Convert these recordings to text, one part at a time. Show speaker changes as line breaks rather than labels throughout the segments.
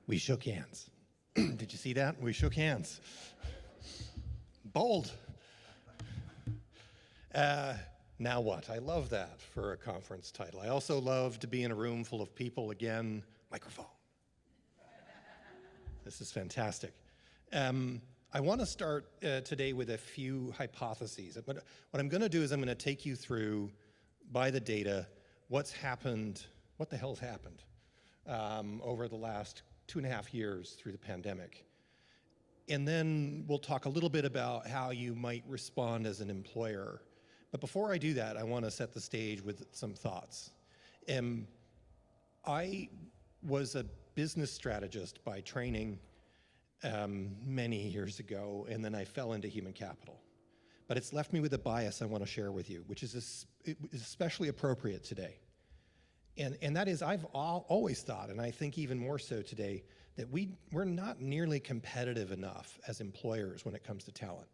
We shook hands. Did you see that? We shook hands. Bold. Now what? I love that for a conference title. I also love to be in a room full of people. Again, microphone. This is fantastic. I want to start today with a few hypotheses. What I'm going to do is I'm going to take you through, by the data, what's happened, what the hell's happened over the last 2.5 years through the pandemic. And then we'll talk a little bit about how you might respond as an employer. But before I do that, I want to set the stage with some thoughts. I was a business strategist by training many years ago, and then I fell into human capital. But it's left me with a bias I want to share with you, which is especially appropriate today. And that is, I've always thought, and I think even more so today, that we're not nearly competitive enough as employers when it comes to talent.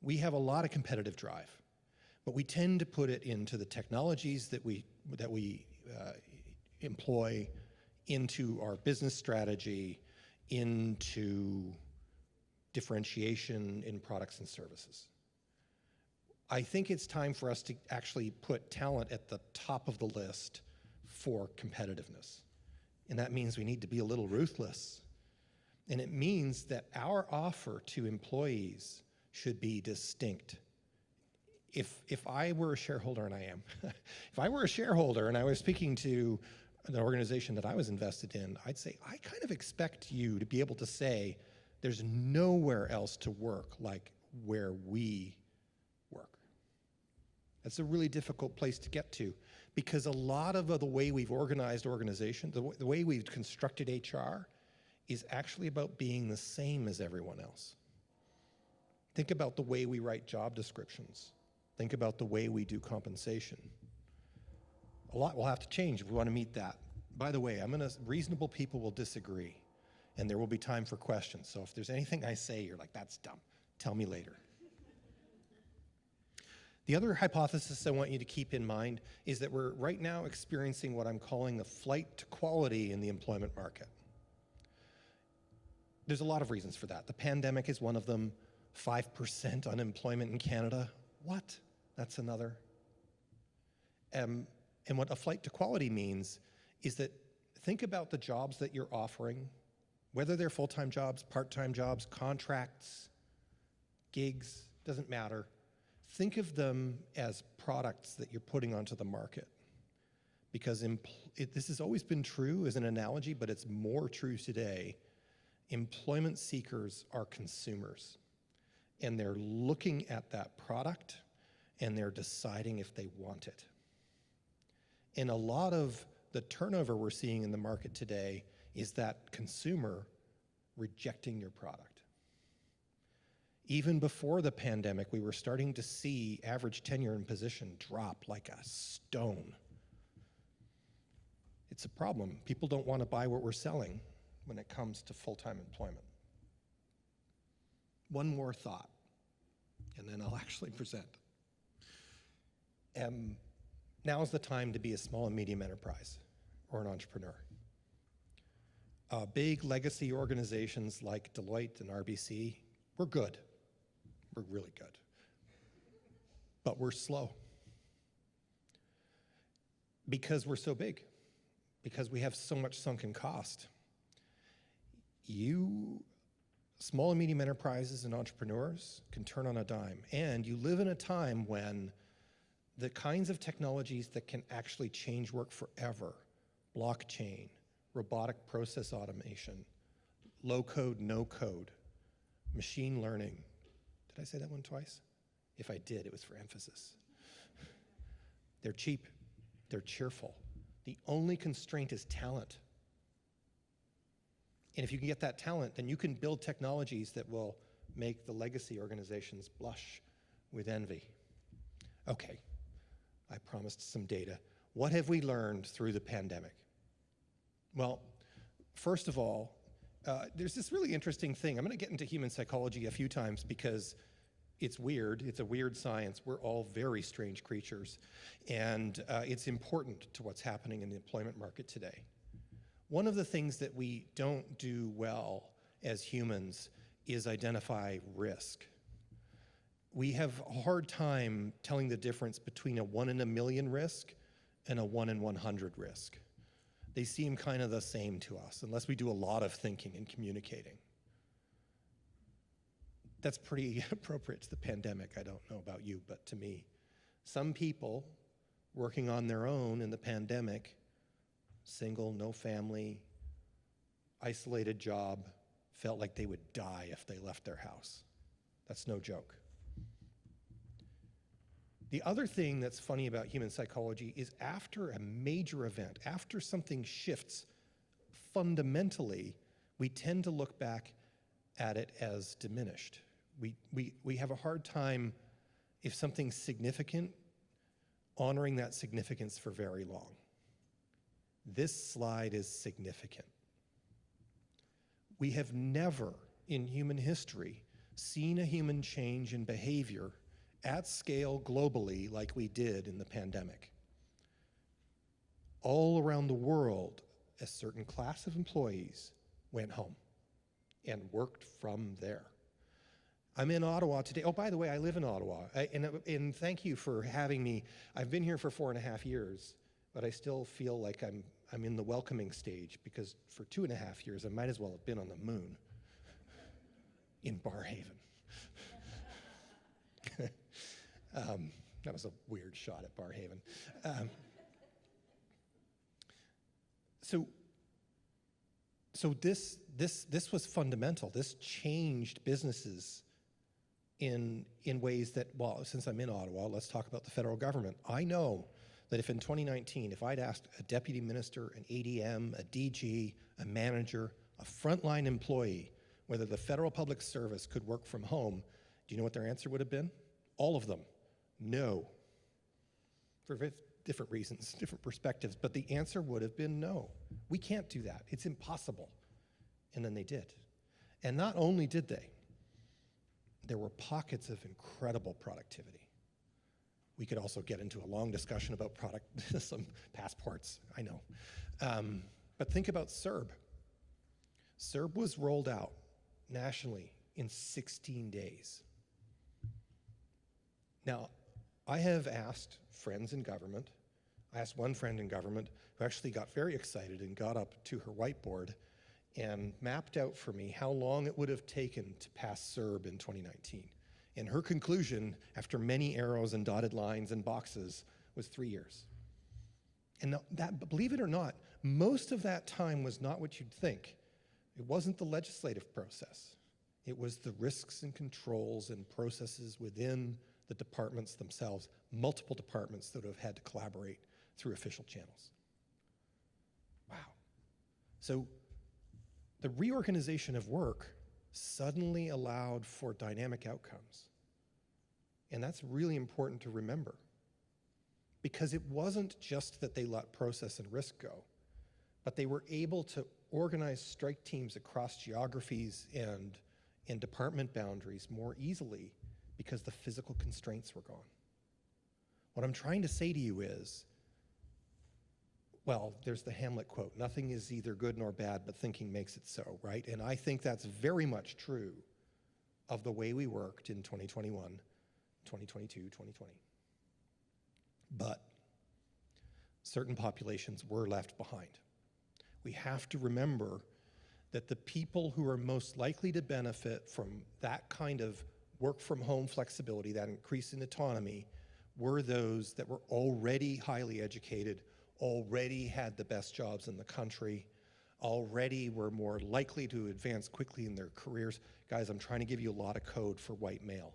We have a lot of competitive drive, but we tend to put it into the technologies that we employ, into our business strategy, into differentiation in products and services. I think it's time for us to actually put talent at the top of the list for competitiveness. And that means we need to be a little ruthless. And it means that our offer to employees should be distinct. If I were a shareholder, and I am, if I were a shareholder and I was speaking to an organization that I was invested in, I'd say, I kind of expect you to be able to say, there's nowhere else to work like where we work. That's a really difficult place to get to, because a lot of the way we've organized organizations, the way we've constructed HR, is actually about being the same as everyone else. Think about the way we write job descriptions. Think about the way we do compensation. A lot will have to change if we want to meet that. By the way, reasonable people will disagree, and there will be time for questions. So if there's anything I say, you're like, that's dumb, tell me later. The other hypothesis I want you to keep in mind is that we're right now experiencing what I'm calling the flight to quality in the employment market. There's a lot of reasons for that. The pandemic is one of them. 5% unemployment in Canada. What? That's another. And what a flight to quality means is that think about the jobs that you're offering, whether they're full-time jobs, part-time jobs, contracts, gigs, doesn't matter. Think of them as products that you're putting onto the market. Because this has always been true as an analogy, but it's more true today. Employment seekers are consumers, and they're looking at that product and they're deciding if they want it. And a lot of the turnover we're seeing in the market today is that consumer rejecting your product. Even before the pandemic, we were starting to see average tenure in position drop like a stone. It's a problem. People don't want to buy what we're selling when it comes to full-time employment. One more thought, and then I'll actually present. Now is the time to be a small and medium enterprise or an entrepreneur. Big legacy organizations like Deloitte and RBC, we're good. We're really good. But we're slow. Because we're so big. Because we have so much sunken cost. You, small and medium enterprises and entrepreneurs, can turn on a dime. And you live in a time when the kinds of technologies that can actually change work forever, blockchain, robotic process automation, low code, no code, machine learning. Did I say that one twice? If I did, it was for emphasis. They're cheap, they're cheerful. The only constraint is talent. And if you can get that talent, then you can build technologies that will make the legacy organizations blush with envy. Okay, I promised some data. What have we learned through the pandemic? Well, first of all, there's this really interesting thing. I'm going to get into human psychology a few times because it's weird. It's a weird science. We're all very strange creatures. And it's important to what's happening in the employment market today. One of the things that we don't do well as humans is identify risk. We have a hard time telling the difference between a 1 in a million risk and a 1 in 100 risk. They seem kind of the same to us, unless we do a lot of thinking and communicating. That's pretty appropriate to the pandemic. I don't know about you, but to me. Some people working on their own in the pandemic, single, no family, isolated job, felt like they would die if they left their house. That's no joke. The other thing that's funny about human psychology is after a major event, after something shifts fundamentally, we tend to look back at it as diminished. We have a hard time, if something's significant, honoring that significance for very long. This slide is significant. We have never in human history seen a human change in behavior at scale globally like we did in the pandemic. All around the world, a certain class of employees went home and worked from there. I'm in Ottawa today. Oh, by the way, I live in Ottawa, and thank you for having me. I've been here for 4.5 years, but I still feel like I'm in the welcoming stage, because for 2.5 years, I might as well have been on the moon in Barrhaven. That was a weird shot at Barrhaven. So this was fundamental. This changed businesses in ways that, well, since I'm in Ottawa, let's talk about the federal government. I know that if in 2019, if I'd asked a deputy minister, an ADM, a DG, a manager, a frontline employee, whether the federal public service could work from home, do you know what their answer would have been? All of them, no. For different reasons, different perspectives, but the answer would have been no. We can't do that, it's impossible. And then they did. And not only did they, there were pockets of incredible productivity. We could also get into a long discussion about some passports, I know. But think about CERB. CERB was rolled out nationally in 16 days. Now, I have asked friends in government, I asked one friend in government who actually got very excited and got up to her whiteboard and mapped out for me how long it would have taken to pass CERB in 2019. And her conclusion, after many arrows and dotted lines and boxes, was 3 years. And that, believe it or not, most of that time was not what you'd think. It wasn't the legislative process. It was the risks and controls and processes within the departments themselves, multiple departments that have had to collaborate through official channels. Wow. So the reorganization of work suddenly allowed for dynamic outcomes. And that's really important to remember, because it wasn't just that they let process and risk go, but they were able to organize strike teams across geographies and department boundaries more easily because the physical constraints were gone. What I'm trying to say to you is, well, there's the Hamlet quote, nothing is either good nor bad, but thinking makes it so, right? And I think that's very much true of the way we worked in 2021, 2022, 2020. But certain populations were left behind. We have to remember that the people who are most likely to benefit from that kind of work from home flexibility, that increase in autonomy, were those that were already highly educated, already had the best jobs in the country, already were more likely to advance quickly in their careers. Guys, I'm trying to give you a lot of code for white male.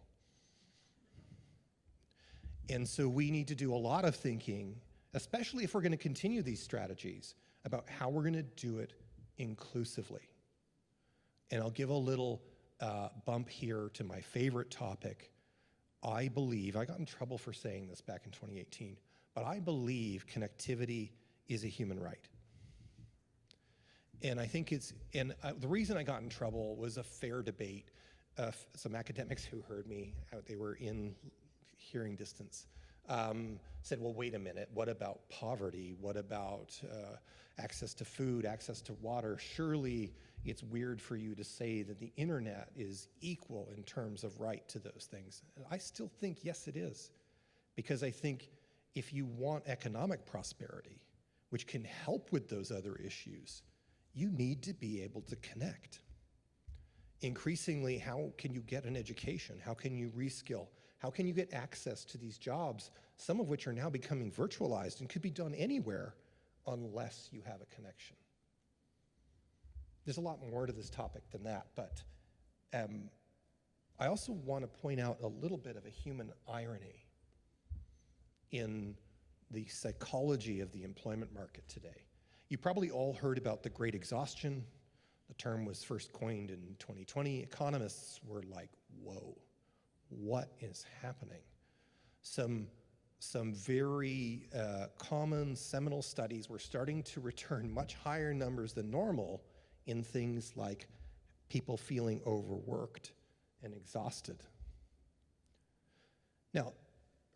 And so we need to do a lot of thinking, especially if we're going to continue these strategies, about how we're going to do it inclusively. And I'll give a little bump here to my favorite topic. I believe, I got in trouble for saying this back in 2018, but I believe connectivity is a human right. And I think the reason I got in trouble was a fair debate. Some academics who heard me, they were in hearing distance, said, well, wait a minute, what about poverty? What about access to food, access to water? Surely it's weird for you to say that the internet is equal in terms of right to those things. And I still think, yes, it is. Because I think if you want economic prosperity, which can help with those other issues, you need to be able to connect. Increasingly, how can you get an education? How can you reskill? How can you get access to these jobs, some of which are now becoming virtualized and could be done anywhere unless you have a connection? There's a lot more to this topic than that, but I also want to point out a little bit of a human irony in the psychology of the employment market today. You probably all heard about the Great Exhaustion. The term was first coined in 2020. Economists were like, whoa, what is happening? Some very common seminal studies were starting to return much higher numbers than normal in things like people feeling overworked and exhausted. Now,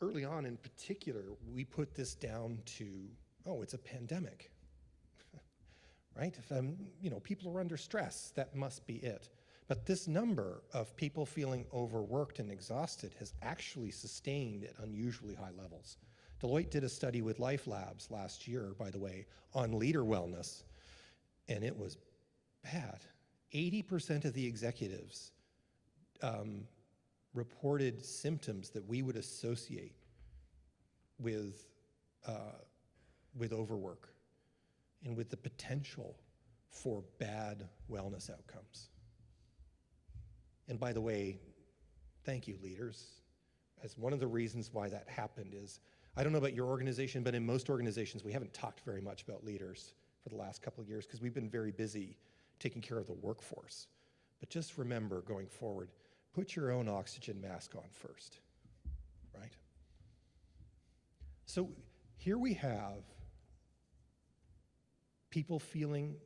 early on in particular, we put this down to, oh, it's a pandemic, right? If people are under stress, that must be it. But this number of people feeling overworked and exhausted has actually sustained at unusually high levels. Deloitte did a study with Life Labs last year, by the way, on leader wellness, and it was bad. 80% of the executives reported symptoms that we would associate with overwork and with the potential for bad wellness outcomes. And by the way, thank you, leaders, as one of the reasons why that happened is, I don't know about your organization, but in most organizations, we haven't talked very much about leaders for the last couple of years because we've been very busy taking care of the workforce. But just remember, going forward, put your own oxygen mask on first, right? So here we have people feeling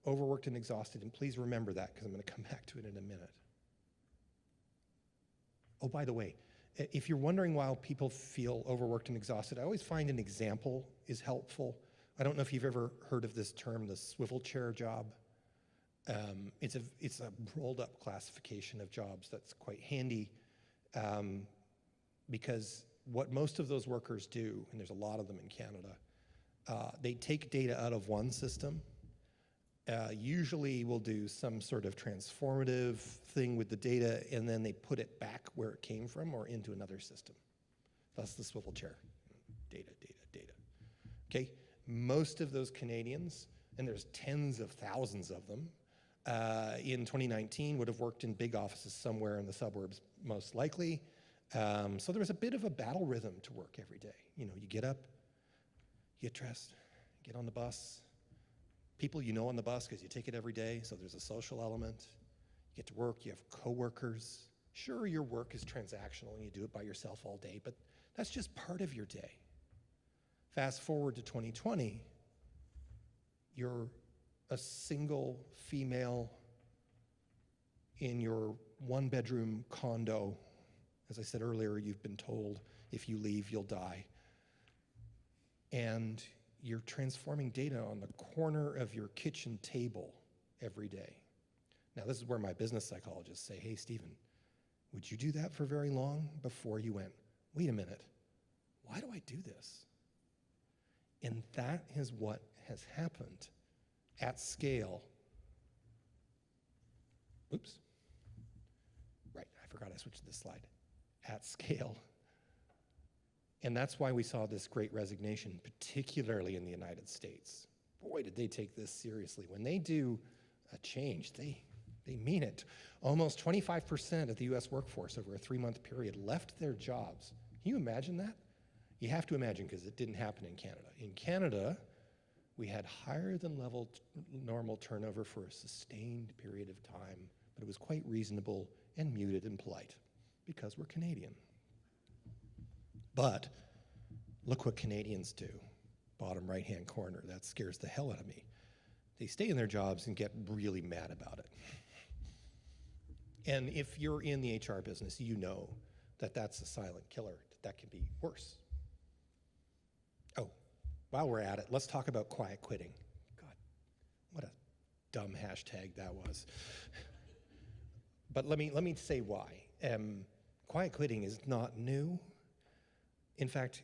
overworked and exhausted, and please remember that because I'm going to come back to it in a minute. Oh, by the way, if you're wondering why people feel overworked and exhausted, I always find an example is helpful. I don't know if you've ever heard of this term, the Swivel Chair Job. It's a rolled up classification of jobs that's quite handy because what most of those workers do, and there's a lot of them in Canada, they take data out of one system. Usually will do some sort of transformative thing with the data, and then they put it back where it came from or into another system. That's the swivel chair. Data, data, data. Okay, most of those Canadians, and there's tens of thousands of them, in 2019 would have worked in big offices somewhere in the suburbs, most likely. So there was a bit of a battle rhythm to work every day. You get up, you get dressed, get on the bus. People you know on the bus because you take it every day, so there's a social element. You get to work, you have coworkers. Sure, your work is transactional and you do it by yourself all day, but that's just part of your day. Fast forward to 2020, you're a single female in your one-bedroom condo. As I said earlier, you've been told if you leave, you'll die. And you're transforming data on the corner of your kitchen table every day. Now, this is where my business psychologists say, hey, Stephen, would you do that for very long before you went, wait a minute, why do I do this? And that is what has happened at scale. Oops. Right, I forgot I switched this slide. At scale. And that's why we saw this great resignation, particularly in the United States. Boy, did they take this seriously. When they do a change, they mean it. Almost 25% of the US workforce over a 3-month period left their jobs. Can you imagine that? You have to imagine because it didn't happen in Canada. In Canada, we had higher than normal turnover for a sustained period of time, but it was quite reasonable and muted and polite because we're Canadian. But look what Canadians do. Bottom right-hand corner, that scares the hell out of me. They stay in their jobs and get really mad about it. And if you're in the HR business, you know that that's a silent killer. That can be worse. while we're at it, let's talk about quiet quitting. God, what a dumb hashtag that was. But let me say why. Quiet quitting is not new. In fact,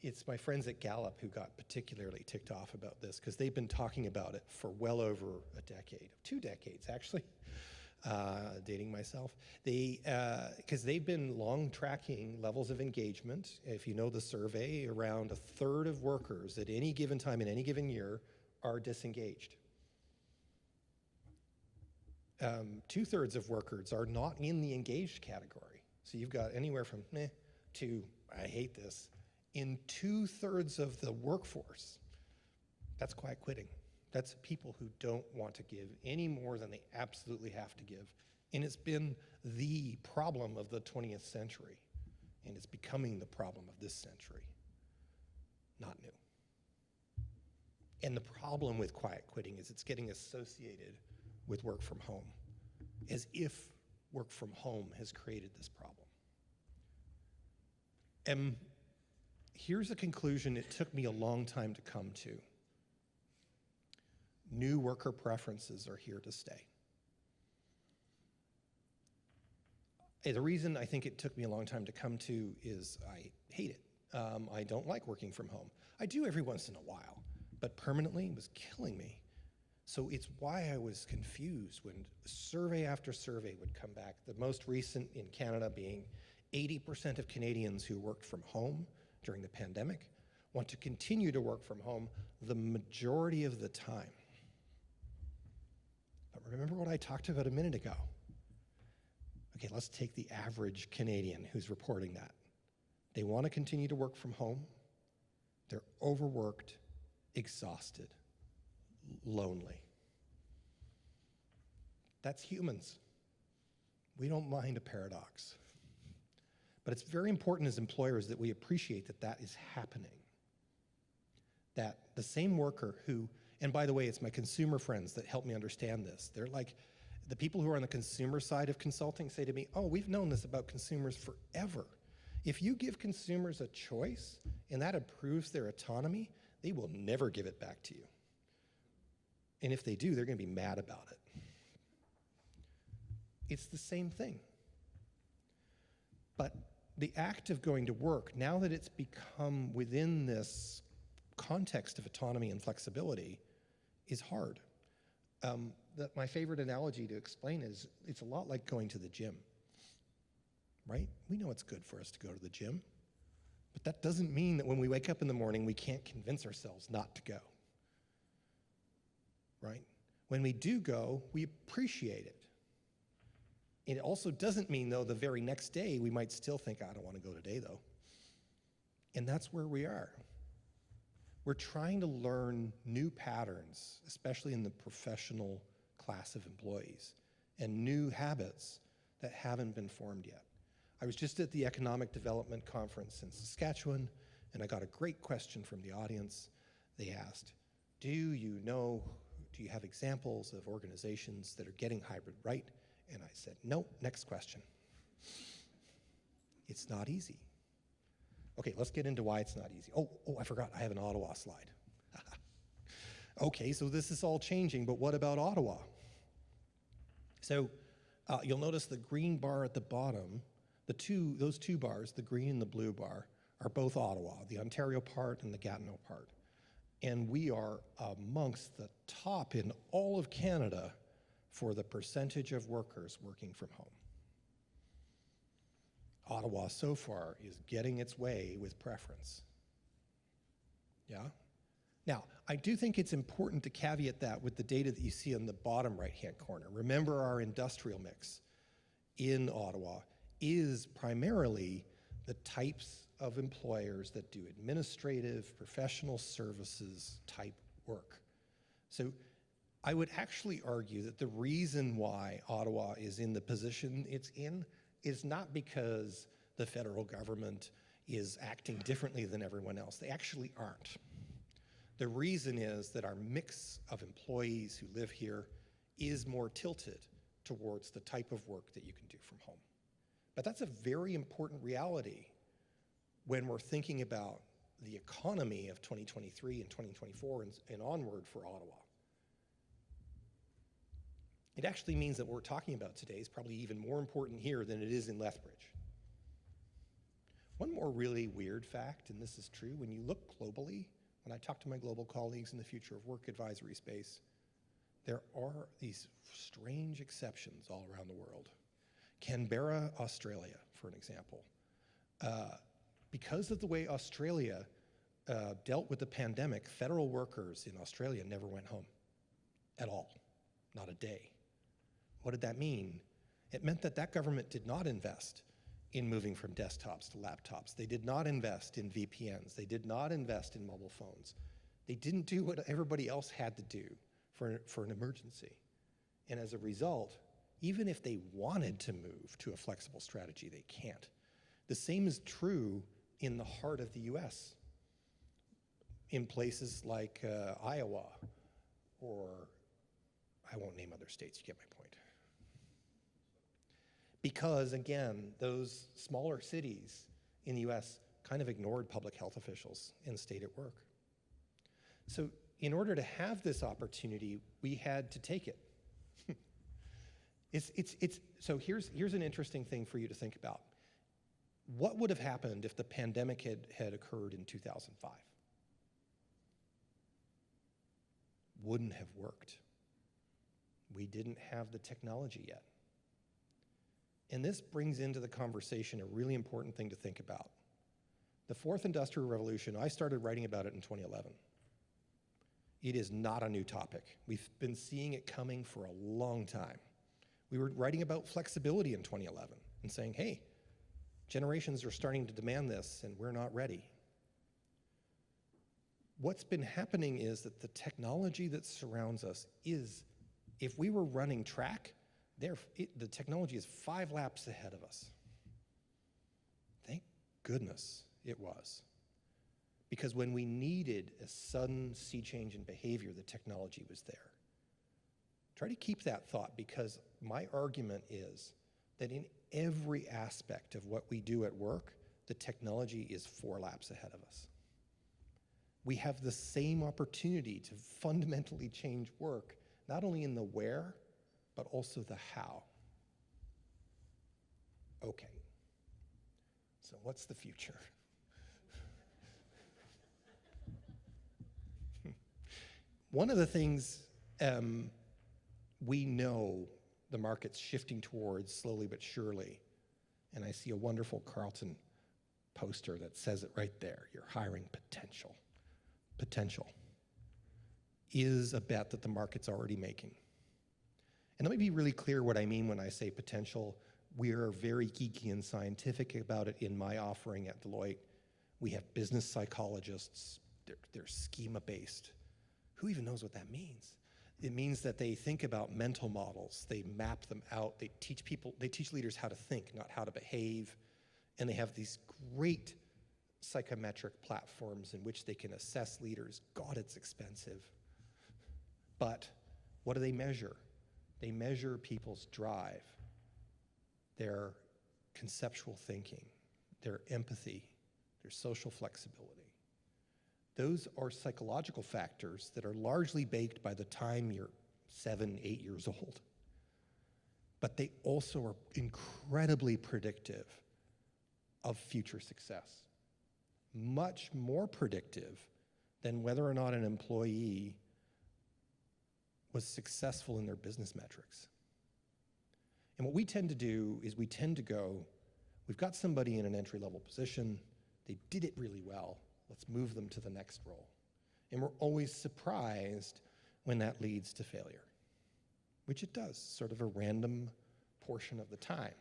it's my friends at Gallup who got particularly ticked off about this because they've been talking about it for well over a decade, 2 decades actually, dating myself. Because they've been long tracking levels of engagement. If you know the survey, around a third of workers at any given time in any given year are disengaged. 2/3 of workers are not in the engaged category. So you've got anywhere from meh to I hate this in 2/3 of the workforce. That's quiet quitting. That's people who don't want to give any more than they absolutely have to give. And it's been the problem of the 20th century. And it's becoming the problem of this century. Not new. And the problem with quiet quitting is it's getting associated with work from home, as if work from home has created this problem. And here's a conclusion it took me a long time to come to. New worker preferences are here to stay. The reason I think it took me a long time to come to is I hate it. I don't like working from home. I do every once in a while, but permanently it was killing me. So it's why I was confused when survey after survey would come back, the most recent in Canada being 80% of Canadians who worked from home during the pandemic want to continue to work from home the majority of the time. But remember what I talked about a minute ago. Okay, let's take the average Canadian who's reporting that. They want to continue to work from home. They're overworked, exhausted, lonely. That's humans. We don't mind a paradox. But it's very important as employers that we appreciate that that is happening. That the same worker who, and by the way, it's my consumer friends that help me understand this. They're like, the people who are on the consumer side of consulting say to me, oh, we've known this about consumers forever. If you give consumers a choice and that improves their autonomy, they will never give it back to you. And if they do, they're going to be mad about it. It's the same thing. But the act of going to work, now that it's become within this context of autonomy and flexibility, is hard. My favorite analogy to explain is it's a lot like going to the gym, right? We know it's good for us to go to the gym, but that doesn't mean that when we wake up in the morning, we can't convince ourselves not to go, right? When we do go, we appreciate it. It also doesn't mean, though, the very next day, we might still think, I don't want to go today, though. And that's where we are. We're trying to learn new patterns, especially in the professional class of employees, and new habits that haven't been formed yet. I was just at the Economic Development Conference in Saskatchewan, and I got a great question from the audience. They asked, do you have examples of organizations that are getting hybrid right? And I said, no, next question. It's not easy. Okay, let's get into why it's not easy. Oh, I forgot, I have an Ottawa slide. Okay, so this is all changing, but what about Ottawa? So you'll notice the green bar at the bottom, those two bars, the green and the blue bar, are both Ottawa, the Ontario part and the Gatineau part. And we are amongst the top in all of Canada for the percentage of workers working from home. Ottawa so far is getting its way with preference. Yeah? Now, I do think it's important to caveat that with the data that you see on the bottom right-hand corner. Remember, our industrial mix in Ottawa is primarily the types of employers that do administrative, professional services type work. So I would actually argue that the reason why Ottawa is in the position it's in is not because the federal government is acting differently than everyone else. They actually aren't. The reason is that our mix of employees who live here is more tilted towards the type of work that you can do from home. But that's a very important reality when we're thinking about the economy of 2023 and 2024 and onward for Ottawa. It actually means that what we're talking about today is probably even more important here than it is in Lethbridge. One more really weird fact, and this is true, when you look globally, when I talk to my global colleagues in the future of work advisory space, there are these strange exceptions all around the world. Canberra, Australia, for an example. Because of the way Australia dealt with the pandemic, federal workers in Australia never went home at all, not a day. What did that mean? It meant that that government did not invest in moving from desktops to laptops. They did not invest in VPNs. They did not invest in mobile phones. They didn't do what everybody else had to do for an emergency. And as a result, even if they wanted to move to a flexible strategy, they can't. The same is true in the heart of the US, in places like Iowa, or I won't name other states, you get my point. Because again, those smaller cities in the US kind of ignored public health officials and stayed at work. So in order to have this opportunity, we had to take it. So here's an interesting thing for you to think about. What would have happened if the pandemic had occurred in 2005? Wouldn't have worked. We didn't have the technology yet. And this brings into the conversation a really important thing to think about. The fourth industrial revolution, I started writing about it in 2011. It is not a new topic. We've been seeing it coming for a long time. We were writing about flexibility in 2011 and saying, hey, generations are starting to demand this and we're not ready. What's been happening is that the technology that surrounds us is, if we were running track, the technology is 5 laps ahead of us. Thank goodness it was. Because when we needed a sudden sea change in behavior, the technology was there. Try to keep that thought, because my argument is that in every aspect of what we do at work, the technology is 4 laps ahead of us. We have the same opportunity to fundamentally change work, not only in the where, but also the how. Okay, so what's the future? One of the things we know the market's shifting towards slowly but surely, and I see a wonderful Carlton poster that says it right there, your hiring potential. Potential is a bet that the market's already making. And let me be really clear what I mean when I say potential. We are very geeky and scientific about it in my offering at Deloitte. We have business psychologists, they're schema-based. Who even knows what that means? It means that they think about mental models, they map them out, they teach leaders how to think, not how to behave, and they have these great psychometric platforms in which they can assess leaders. God, it's expensive. But what do they measure? They measure people's drive, their conceptual thinking, their empathy, their social flexibility. Those are psychological factors that are largely baked by the time you're 7, 8 years old. But they also are incredibly predictive of future success. Much more predictive than whether or not an employee was successful in their business metrics. And what we tend to do is we tend to go, we've got somebody in an entry-level position, they did it really well, let's move them to the next role. And we're always surprised when that leads to failure, which it does, sort of a random portion of the time.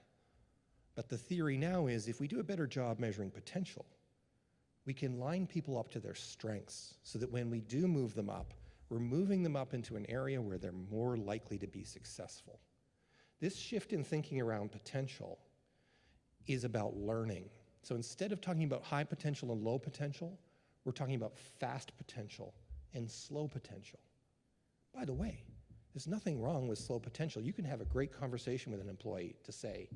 But the theory now is if we do a better job measuring potential, we can line people up to their strengths so that when we do move them up, we're moving them up into an area where they're more likely to be successful. This shift in thinking around potential is about learning. So instead of talking about high potential and low potential, we're talking about fast potential and slow potential. By the way, there's nothing wrong with slow potential. You can have a great conversation with an employee to say,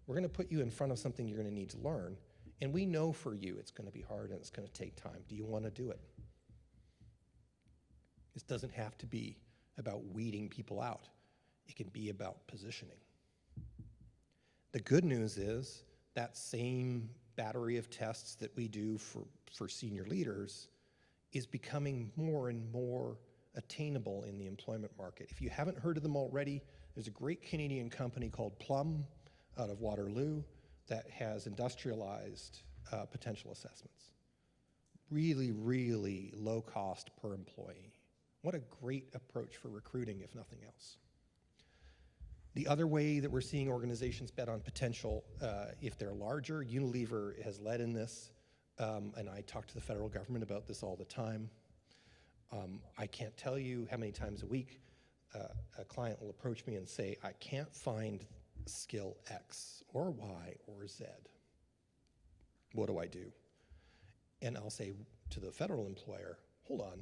we're going to put you in front of something you're going to need to learn, And we know for you it's going to be hard and it's going to take time. Do you want to do it? This doesn't have to be about weeding people out. It can be about positioning. The good news is that same battery of tests that we do for senior leaders is becoming more and more attainable in the employment market. If you haven't heard of them already, there's a great Canadian company called Plum out of Waterloo that has industrialized potential assessments. Really, really low cost per employee. What a great approach for recruiting, if nothing else. The other way that we're seeing organizations bet on potential, if they're larger, Unilever has led in this, and I talk to the federal government about this all the time. I can't tell you how many times a week a client will approach me and say, I can't find skill X or Y or Z. What do I do? And I'll say to the federal employer, hold on,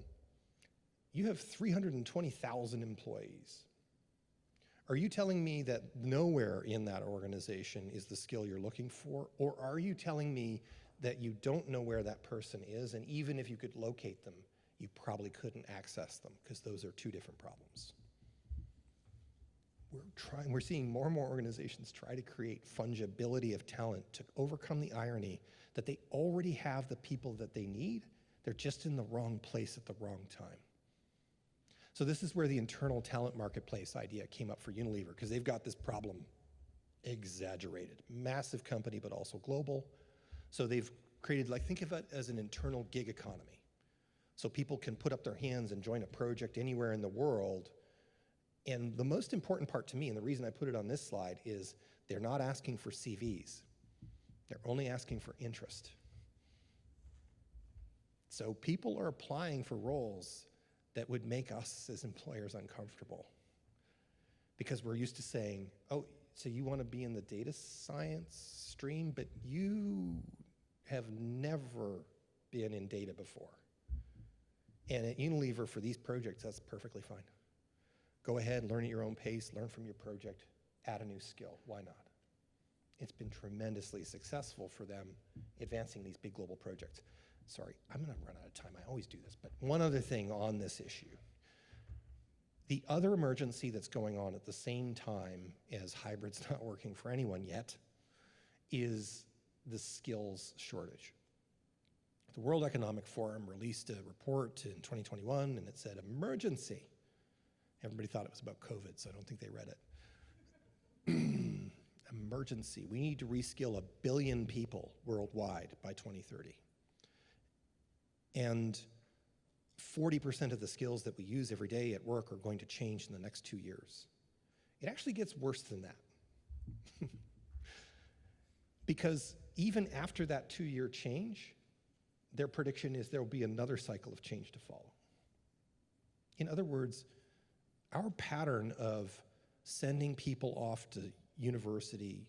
you have 320,000 employees. Are you telling me that nowhere in that organization is the skill you're looking for? Or are you telling me that you don't know where that person is, and even if you could locate them, you probably couldn't access them, because those are two different problems? We're seeing more and more organizations try to create fungibility of talent to overcome the irony that they already have the people that they need, they're just in the wrong place at the wrong time. So this is where the internal talent marketplace idea came up for Unilever, because they've got this problem exaggerated. Massive company, but also global. So they've created, like, think of it as an internal gig economy. So people can put up their hands and join a project anywhere in the world. And the most important part to me, and the reason I put it on this slide, is they're not asking for CVs. They're only asking for interest. So people are applying for roles that would make us as employers uncomfortable, because we're used to saying, oh, so you want to be in the data science stream, but you have never been in data before. And at Unilever, for these projects, that's perfectly fine. Go ahead, learn at your own pace, learn from your project, add a new skill. Why not? It's been tremendously successful for them advancing these big global projects. Sorry, I'm going to run out of time. I always do this, but one other thing on this issue. The other emergency that's going on at the same time as hybrid's not working for anyone yet is the skills shortage. The World Economic Forum released a report in 2021, and it said emergency. Everybody thought it was about COVID, so I don't think they read it. Emergency. We need to reskill 1 billion people worldwide by 2030. And 40% of the skills that we use every day at work are going to change in the next 2 years. It actually gets worse than that. Because even after that 2-year change, their prediction is there will be another cycle of change to follow. In other words, our pattern of sending people off to university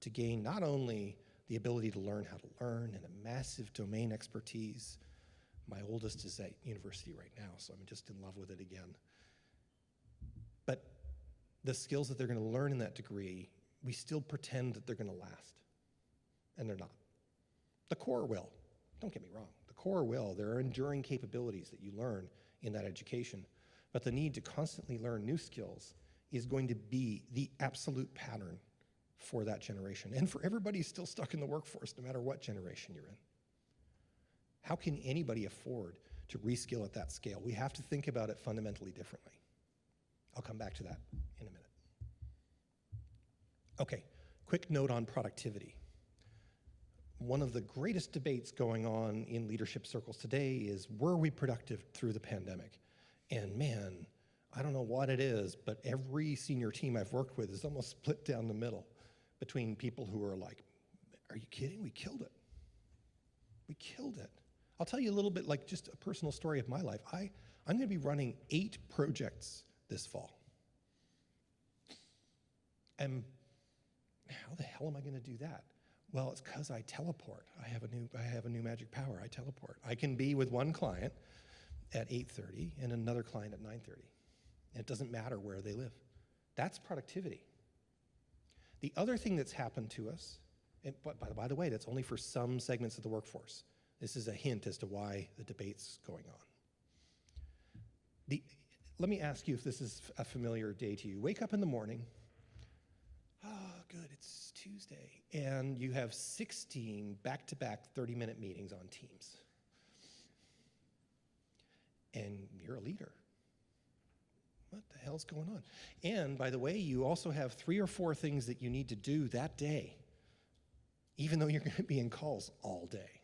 to gain not only the ability to learn how to learn and a massive domain expertise. My oldest is at university right now, so I'm just in love with it again. But the skills that they're going to learn in that degree, we still pretend that they're going to last, and they're not. The core will. Don't get me wrong. The core will. There are enduring capabilities that you learn in that education, but the need to constantly learn new skills is going to be the absolute pattern for that generation, and for everybody still stuck in the workforce, no matter what generation you're in. How can anybody afford to reskill at that scale? We have to think about it fundamentally differently. I'll come back to that in a minute. Okay, quick note on productivity. One of the greatest debates going on in leadership circles today is, were we productive through the pandemic? And man, I don't know what it is, but every senior team I've worked with is almost split down the middle between people who are like, are you kidding? We killed it. We killed it. I'll tell you a little bit, like just a personal story of my life. I'm going to be running 8 projects this fall. And how the hell am I going to do that? Well, it's because I teleport. I have a new magic power. I teleport. I can be with one client at 8:30 and another client at 9:30. And it doesn't matter where they live. That's productivity. The other thing that's happened to us But by the way, that's only for some segments of the workforce. This is a hint as to why the debate's going on. Let me ask you if this is a familiar day to you. Wake up in the morning. Oh, good, it's Tuesday. And you have 16 back-to-back 30-minute meetings on Teams. And you're a leader. What the hell's going on? And by the way, you also have 3 or 4 things that you need to do that day, even though you're going to be in calls all day.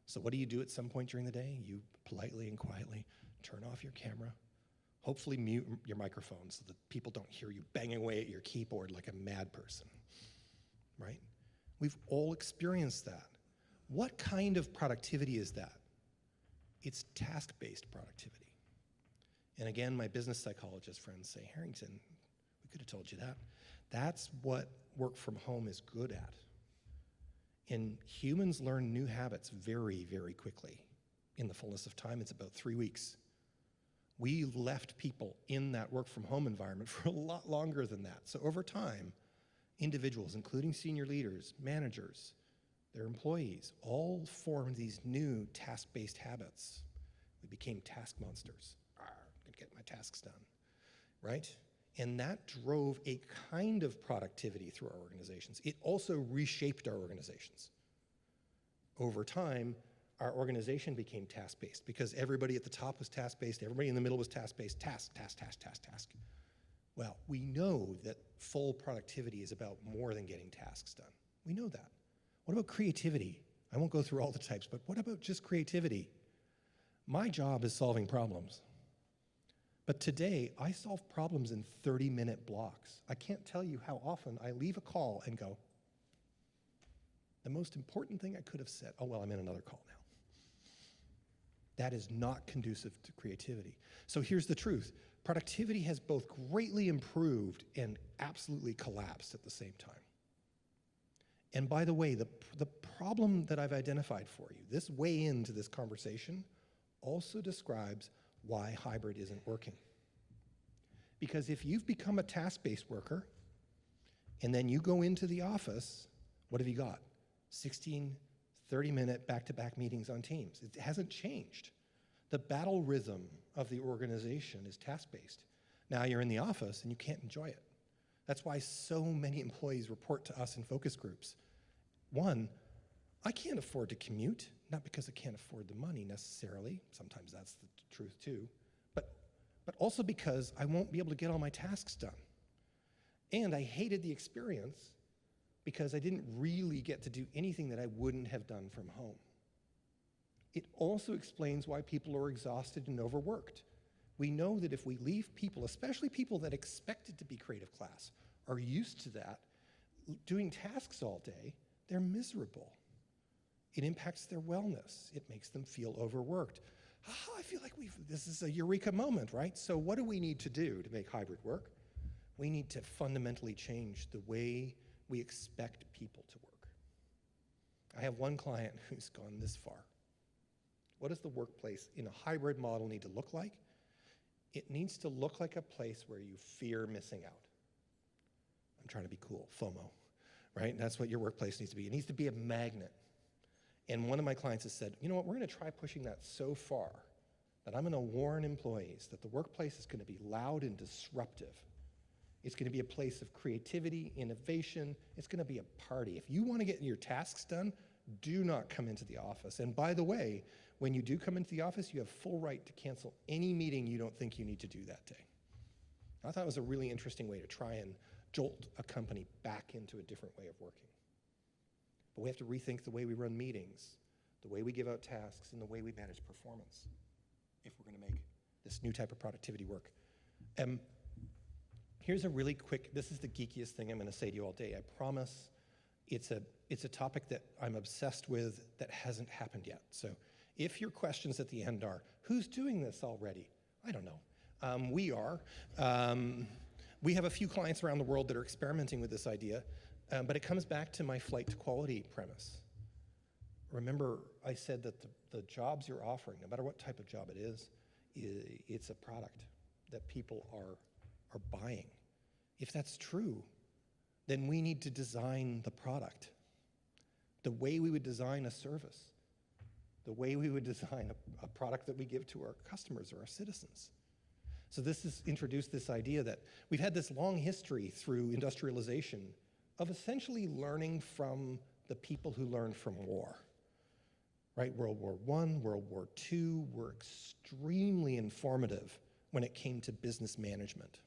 So what do you do at some point during the day? You politely and quietly turn off your camera, hopefully mute your microphone so that people don't hear you banging away at your keyboard like a mad person, right? We've all experienced that. What kind of productivity is that? It's task-based productivity. And again, my business psychologist friends say, Harrington, we could have told you that. That's what work from home is good at. And humans learn new habits very, very quickly. In the fullness of time, it's about 3 weeks. We left people in that work from home environment for a lot longer than that. So over time, individuals, including senior leaders, managers, their employees, all formed these new task-based habits. We became task monsters. I'm gonna get my tasks done, right? And that drove a kind of productivity through our organizations. It also reshaped our organizations. Over time, our organization became task-based because everybody at the top was task-based, everybody in the middle was task-based, task. Well, we know that full productivity is about more than getting tasks done. We know that. What about creativity? I won't go through all the types, but what about just creativity? My job is solving problems. But today, I solve problems in 30-minute blocks. I can't tell you how often I leave a call and go, the most important thing I could have said, oh, well, I'm in another call now. That is not conducive to creativity. So here's the truth. Productivity has both greatly improved and absolutely collapsed at the same time. And by the way, the problem that I've identified for you, this way into this conversation, also describes why hybrid isn't working. Because if you've become a task-based worker, and then you go into the office, what have you got? 16 30-minute back-to-back meetings on Teams. It hasn't changed. The battle rhythm of the organization is task-based. Now you're in the office and you can't enjoy it. That's why so many employees report to us in focus groups. One, I can't afford to commute, not because I can't afford the money necessarily, sometimes that's the truth too, but also because I won't be able to get all my tasks done. And I hated the experience because I didn't really get to do anything that I wouldn't have done from home. It also explains why people are exhausted and overworked. We know that if we leave people, especially people that expected to be creative class, are used to that, doing tasks all day, they're miserable. It impacts their wellness. It makes them feel overworked. I feel like this is a eureka moment, right? So what do we need to do to make hybrid work? We need to fundamentally change the way we expect people to work. I have one client who's gone this far. What does the workplace in a hybrid model need to look like? It needs to look like a place where you fear missing out. I'm trying to be cool, FOMO, right? That's what your workplace needs to be. It needs to be a magnet. And one of my clients has said, you know what, we're gonna try pushing that so far that I'm gonna warn employees that the workplace is gonna be loud and disruptive. It's gonna be a place of creativity, innovation. It's gonna be a party. If you wanna get your tasks done, do not come into the office. And by the way, when you do come into the office, you have full right to cancel any meeting you don't think you need to do that day. I thought it was a really interesting way to try and jolt a company back into a different way of working. But we have to rethink the way we run meetings, the way we give out tasks, and the way we manage performance if we're gonna make this new type of productivity work. Here's a really quick, this is the geekiest thing I'm gonna say to you all day. I promise it's a topic that I'm obsessed with that hasn't happened yet. So if your questions at the end are, who's doing this already? I don't know. We are. We have a few clients around the world that are experimenting with this idea, but it comes back to my flight to quality premise. Remember, I said that the jobs you're offering, no matter what type of job it is, it's a product that people are buying. If that's true, then we need to design the product. the way we would design a service, the way we would design a product that we give to our customers or our citizens. So this has introduced this idea that we've had this long history through industrialization of essentially learning from the people who learned from war. Right? World War I, World War II were extremely informative when it came to business management.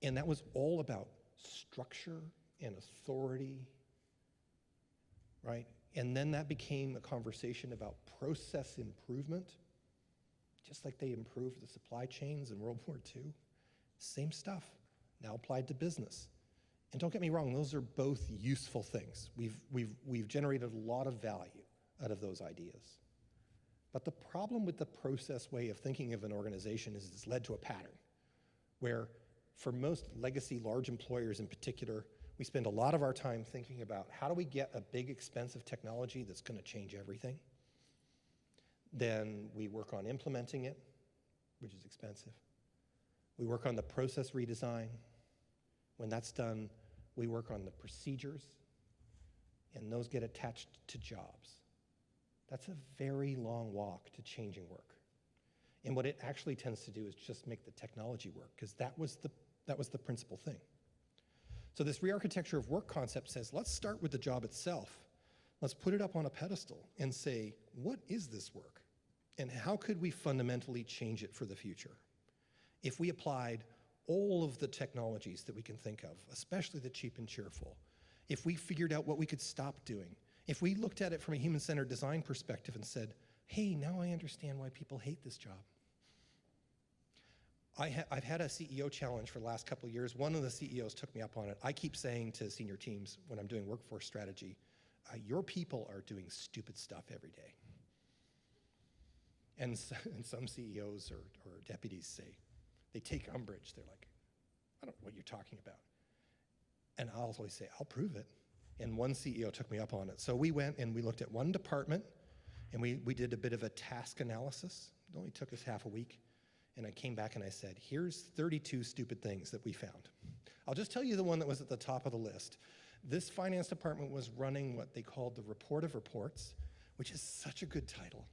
And that was all about structure and authority, right? And then that became a conversation about process improvement, just like they improved the supply chains in World War II. Same stuff, now applied to business. And don't get me wrong, those are both useful things. We've generated a lot of value out of those ideas. But the problem with the process way of thinking of an organization is it's led to a pattern where for most legacy large employers in particular, we spend a lot of our time thinking about how do we get a big expensive technology that's going to change everything. Then we work on implementing it, which is expensive. We work on the process redesign. When that's done, we work on the procedures, and those get attached to jobs. That's a very long walk to changing work. And what it actually tends to do is just make the technology work, because that was the principal thing. So this re-architecture of work concept says, let's start with the job itself. Let's put it up on a pedestal and say, what is this work? And how could we fundamentally change it for the future? If we applied all of the technologies that we can think of, especially the cheap and cheerful, if we figured out what we could stop doing, if we looked at it from a human-centered design perspective and said, hey, now I understand why people hate this job. I've had a CEO challenge for the last couple of years. One of the CEOs took me up on it. I keep saying to senior teams when I'm doing workforce strategy, your people are doing stupid stuff every day. And some CEOs or deputies say, they take umbrage. They're like, I don't know what you're talking about. And I'll always say, I'll prove it. And one CEO took me up on it. So we went and we looked at one department, and we did a bit of a task analysis. It only took us half a week. And I came back and I said, here's 32 stupid things that we found. I'll just tell you the one that was at the top of the list. This finance department was running what they called the report of reports, which is such a good title.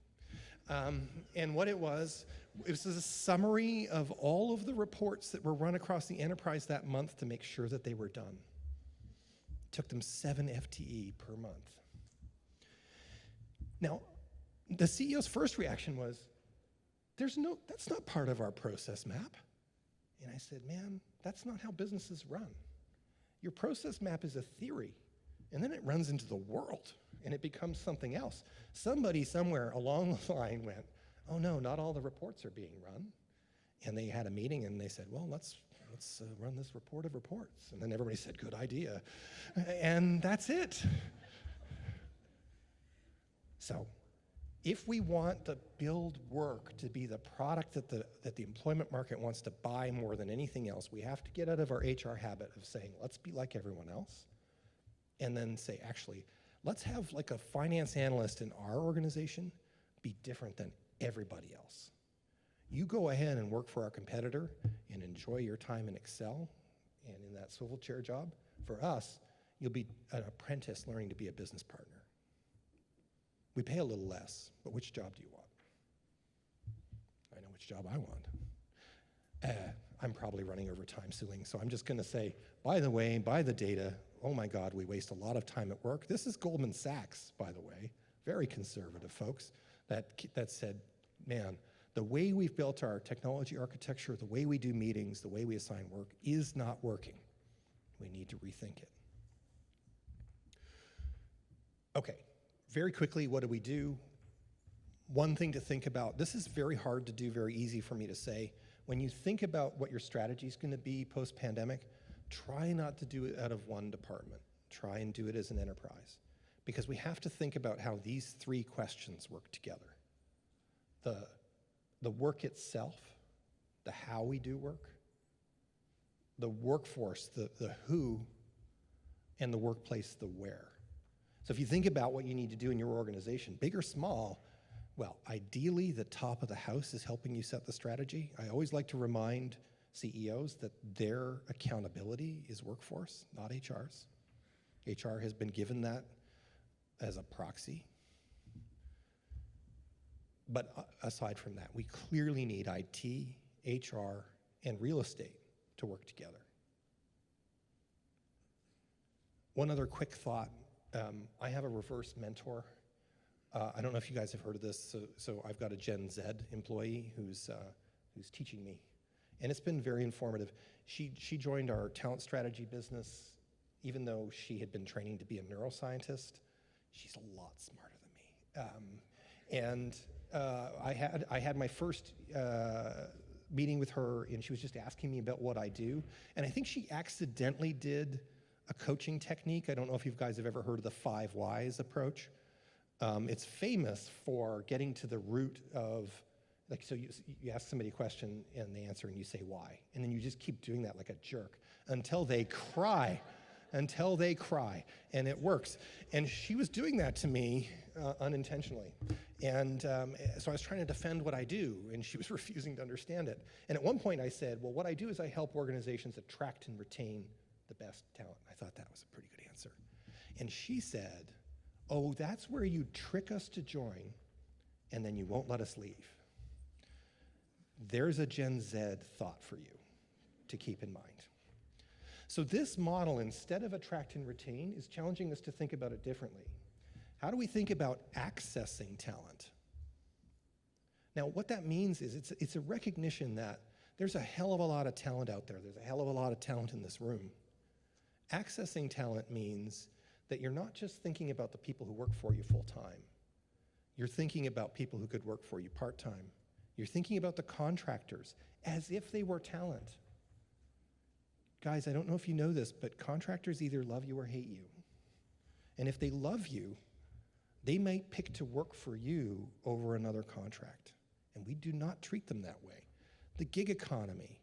And what it was a summary of all of the reports that were run across the enterprise that month to make sure that they were done. It took them 7 FTE per month. Now, the CEO's first reaction was, that's not part of our process map. And I said, man, that's not how businesses run. Your process map is a theory, and then it runs into the world, and it becomes something else. Somebody somewhere along the line went, oh no, not all the reports are being run. And they had a meeting and they said, well, let's run this report of reports. And then everybody said, good idea. And that's it. So if we want to build work to be the product that the employment market wants to buy more than anything else, we have to get out of our HR habit of saying, let's be like everyone else. And then say, actually, let's have like a finance analyst in our organization be different than everybody else. You go ahead and work for our competitor and enjoy your time in Excel and in that swivel chair job. For us, you'll be an apprentice learning to be a business partner. We pay a little less, but which job do you want? I know which job I want. I'm probably running over time ceiling, so I'm just gonna say, by the way, by the data, oh my God, we waste a lot of time at work. This is Goldman Sachs, by the way, very conservative folks, that said, man, the way we've built our technology architecture, the way we do meetings, the way we assign work is not working. We need to rethink it. Okay, very quickly, what do we do? One thing to think about, this is very hard to do, very easy for me to say. When you think about what your strategy is going to be post-pandemic, try not to do it out of one department. Try and do it as an enterprise. Because we have to think about how these 3 questions work together. The work itself, the how we do work, the workforce, the who, and the workplace, the where. So if you think about what you need to do in your organization, big or small, well, ideally the top of the house is helping you set the strategy. I always like to remind CEOs that their accountability is workforce, not HR's. HR has been given that as a proxy. But aside from that, we clearly need IT, HR, and real estate to work together. One other quick thought. I have a reverse mentor. I don't know if you guys have heard of this. So I've got a Gen Z employee who's teaching me. And it's been very informative. She joined our talent strategy business, even though she had been training to be a neuroscientist. She's a lot smarter than me. I had my first meeting with her, and she was just asking me about what I do. And I think she accidentally did a coaching technique. I don't know if you guys have ever heard of the 5 whys approach. It's famous for getting to the root of, like, so you ask somebody a question and they answer and you say why. And then you just keep doing that like a jerk until they cry, and it works. And she was doing that to me unintentionally. And so I was trying to defend what I do, and she was refusing to understand it. And at one point I said, well, what I do is I help organizations attract and retain the best talent. I thought that was a pretty good answer. And she said, oh, that's where you trick us to join, and then you won't let us leave. There's a Gen Z thought for you to keep in mind. So this model, instead of attract and retain, is challenging us to think about it differently. How do we think about accessing talent? Now, what that means is it's a recognition that there's a hell of a lot of talent out there. There's a hell of a lot of talent in this room. Accessing talent means that you're not just thinking about the people who work for you full-time. You're thinking about people who could work for you part-time. You're thinking about the contractors as if they were talent. Guys, I don't know if you know this, but contractors either love you or hate you. And if they love you, they might pick to work for you over another contract. And we do not treat them that way. The gig economy,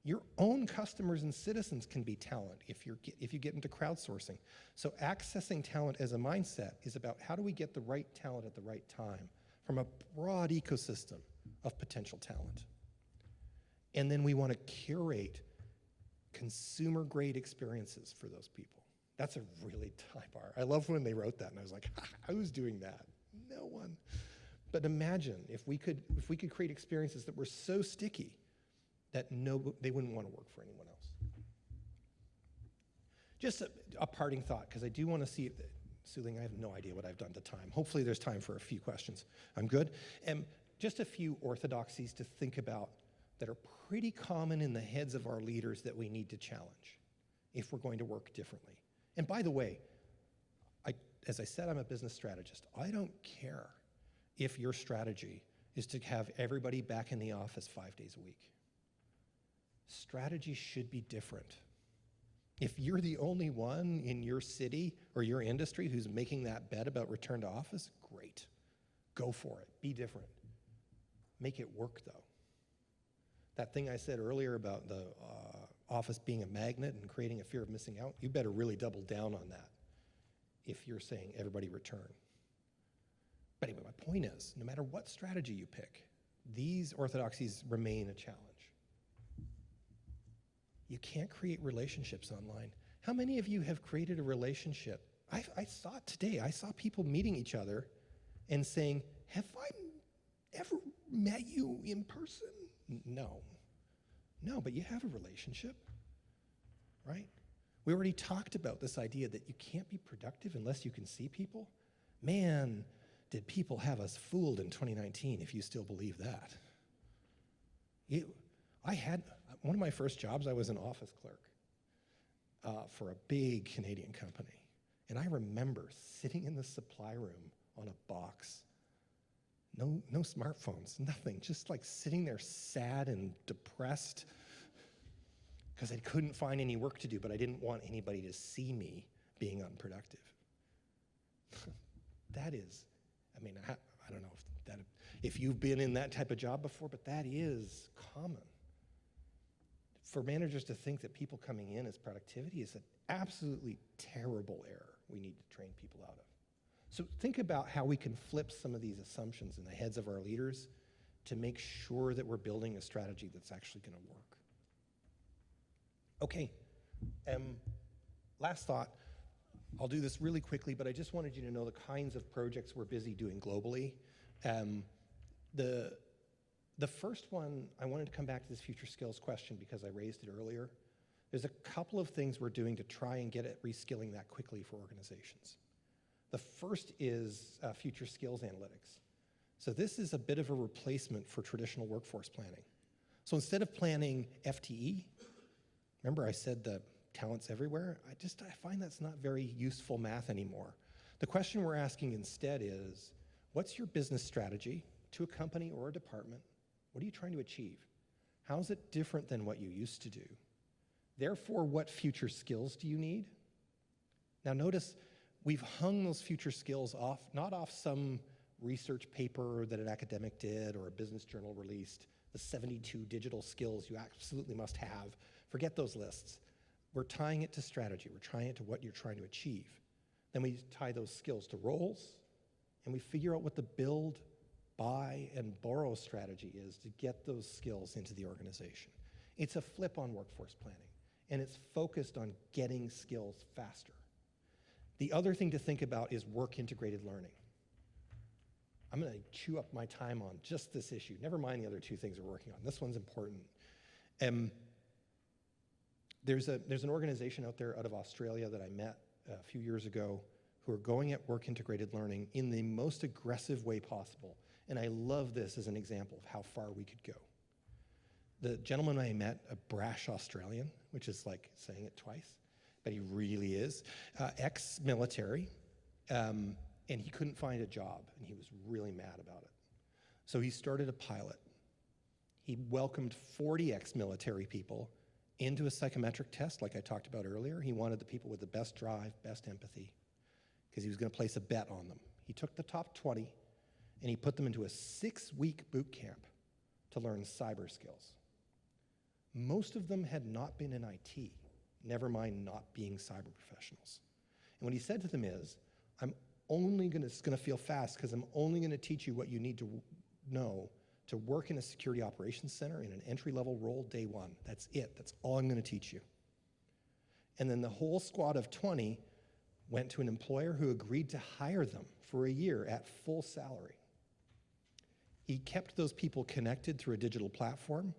your own customers and citizens can be talent if you get into crowdsourcing. So accessing talent as a mindset is about how do we get the right talent at the right time from a broad ecosystem of potential talent. And then we want to curate consumer-grade experiences for those people. That's a really high bar. I love when they wrote that, and I was like, who's doing that? No one. But imagine if we could create experiences that were so sticky that they wouldn't want to work for anyone else. Just a parting thought, because I do want to see, Suling, I have no idea what I've done to time. Hopefully there's time for a few questions. I'm good. And just a few orthodoxies to think about that are pretty common in the heads of our leaders that we need to challenge if we're going to work differently. And by the way, as I said, I'm a business strategist. I don't care if your strategy is to have everybody back in the office 5 days a week. Strategy should be different. If you're the only one in your city or your industry who's making that bet about return to office, great. Go for it. Be different. Make it work, though. That thing I said earlier about the office being a magnet and creating a fear of missing out, you better really double down on that if you're saying everybody return. But anyway, my point is, no matter what strategy you pick, these orthodoxies remain a challenge. You can't create relationships online. How many of you have created a relationship? I saw it today. I saw people meeting each other and saying, have I ever met you in person? No, but you have a relationship, right? We already talked about this idea that you can't be productive unless you can see people. Man, did people have us fooled in 2019, if you still believe that. I had, one of my first jobs, I was an office clerk for a big Canadian company. And I remember sitting in the supply room on a box. No smartphones, nothing, just like sitting there sad and depressed because I couldn't find any work to do, but I didn't want anybody to see me being unproductive. That is, I mean, I don't know if you've been in that type of job before, but that is common. For managers to think that people coming in as productivity is an absolutely terrible error we need to train people out of. So think about how we can flip some of these assumptions in the heads of our leaders to make sure that we're building a strategy that's actually going to work. Okay, last thought. I'll do this really quickly, but I just wanted you to know the kinds of projects we're busy doing globally. The first one, I wanted to come back to this future skills question because I raised it earlier. There's a couple of things we're doing to try and get at reskilling that quickly for organizations. The first is future skills analytics. So this is a bit of a replacement for traditional workforce planning. So instead of planning FTE, remember I said the talent's everywhere? I find that's not very useful math anymore. The question we're asking instead is, what's your business strategy to a company or a department? What are you trying to achieve? How is it different than what you used to do? Therefore, what future skills do you need? Now notice, we've hung those future skills off, not off some research paper that an academic did or a business journal released, the 72 digital skills you absolutely must have. Forget those lists. We're tying it to strategy. We're tying it to what you're trying to achieve. Then we tie those skills to roles, and we figure out what the build, buy, and borrow strategy is to get those skills into the organization. It's a flip on workforce planning, and it's focused on getting skills faster. The other thing to think about is work-integrated learning. I'm going to chew up my time on just this issue. Never mind the other two things we're working on. This one's important. There's an organization out there out of Australia that I met a few years ago who are going at work-integrated learning in the most aggressive way possible. And I love this as an example of how far we could go. The gentleman I met, a brash Australian, which is like saying it twice, but he really is, ex-military, and he couldn't find a job, and he was really mad about it. So he started a pilot. He welcomed 40 ex-military people into a psychometric test, like I talked about earlier. He wanted the people with the best drive, best empathy, because he was going to place a bet on them. He took the top 20, and he put them into a 6-week boot camp to learn cyber skills. Most of them had not been in IT, never mind not being cyber professionals. And what he said to them is, it's going to feel fast because I'm only going to teach you what you need to know to work in a security operations center in an entry-level role day one. That's it. That's all I'm going to teach you. And then the whole squad of 20 went to an employer who agreed to hire them for a year at full salary. He kept those people connected through a digital platform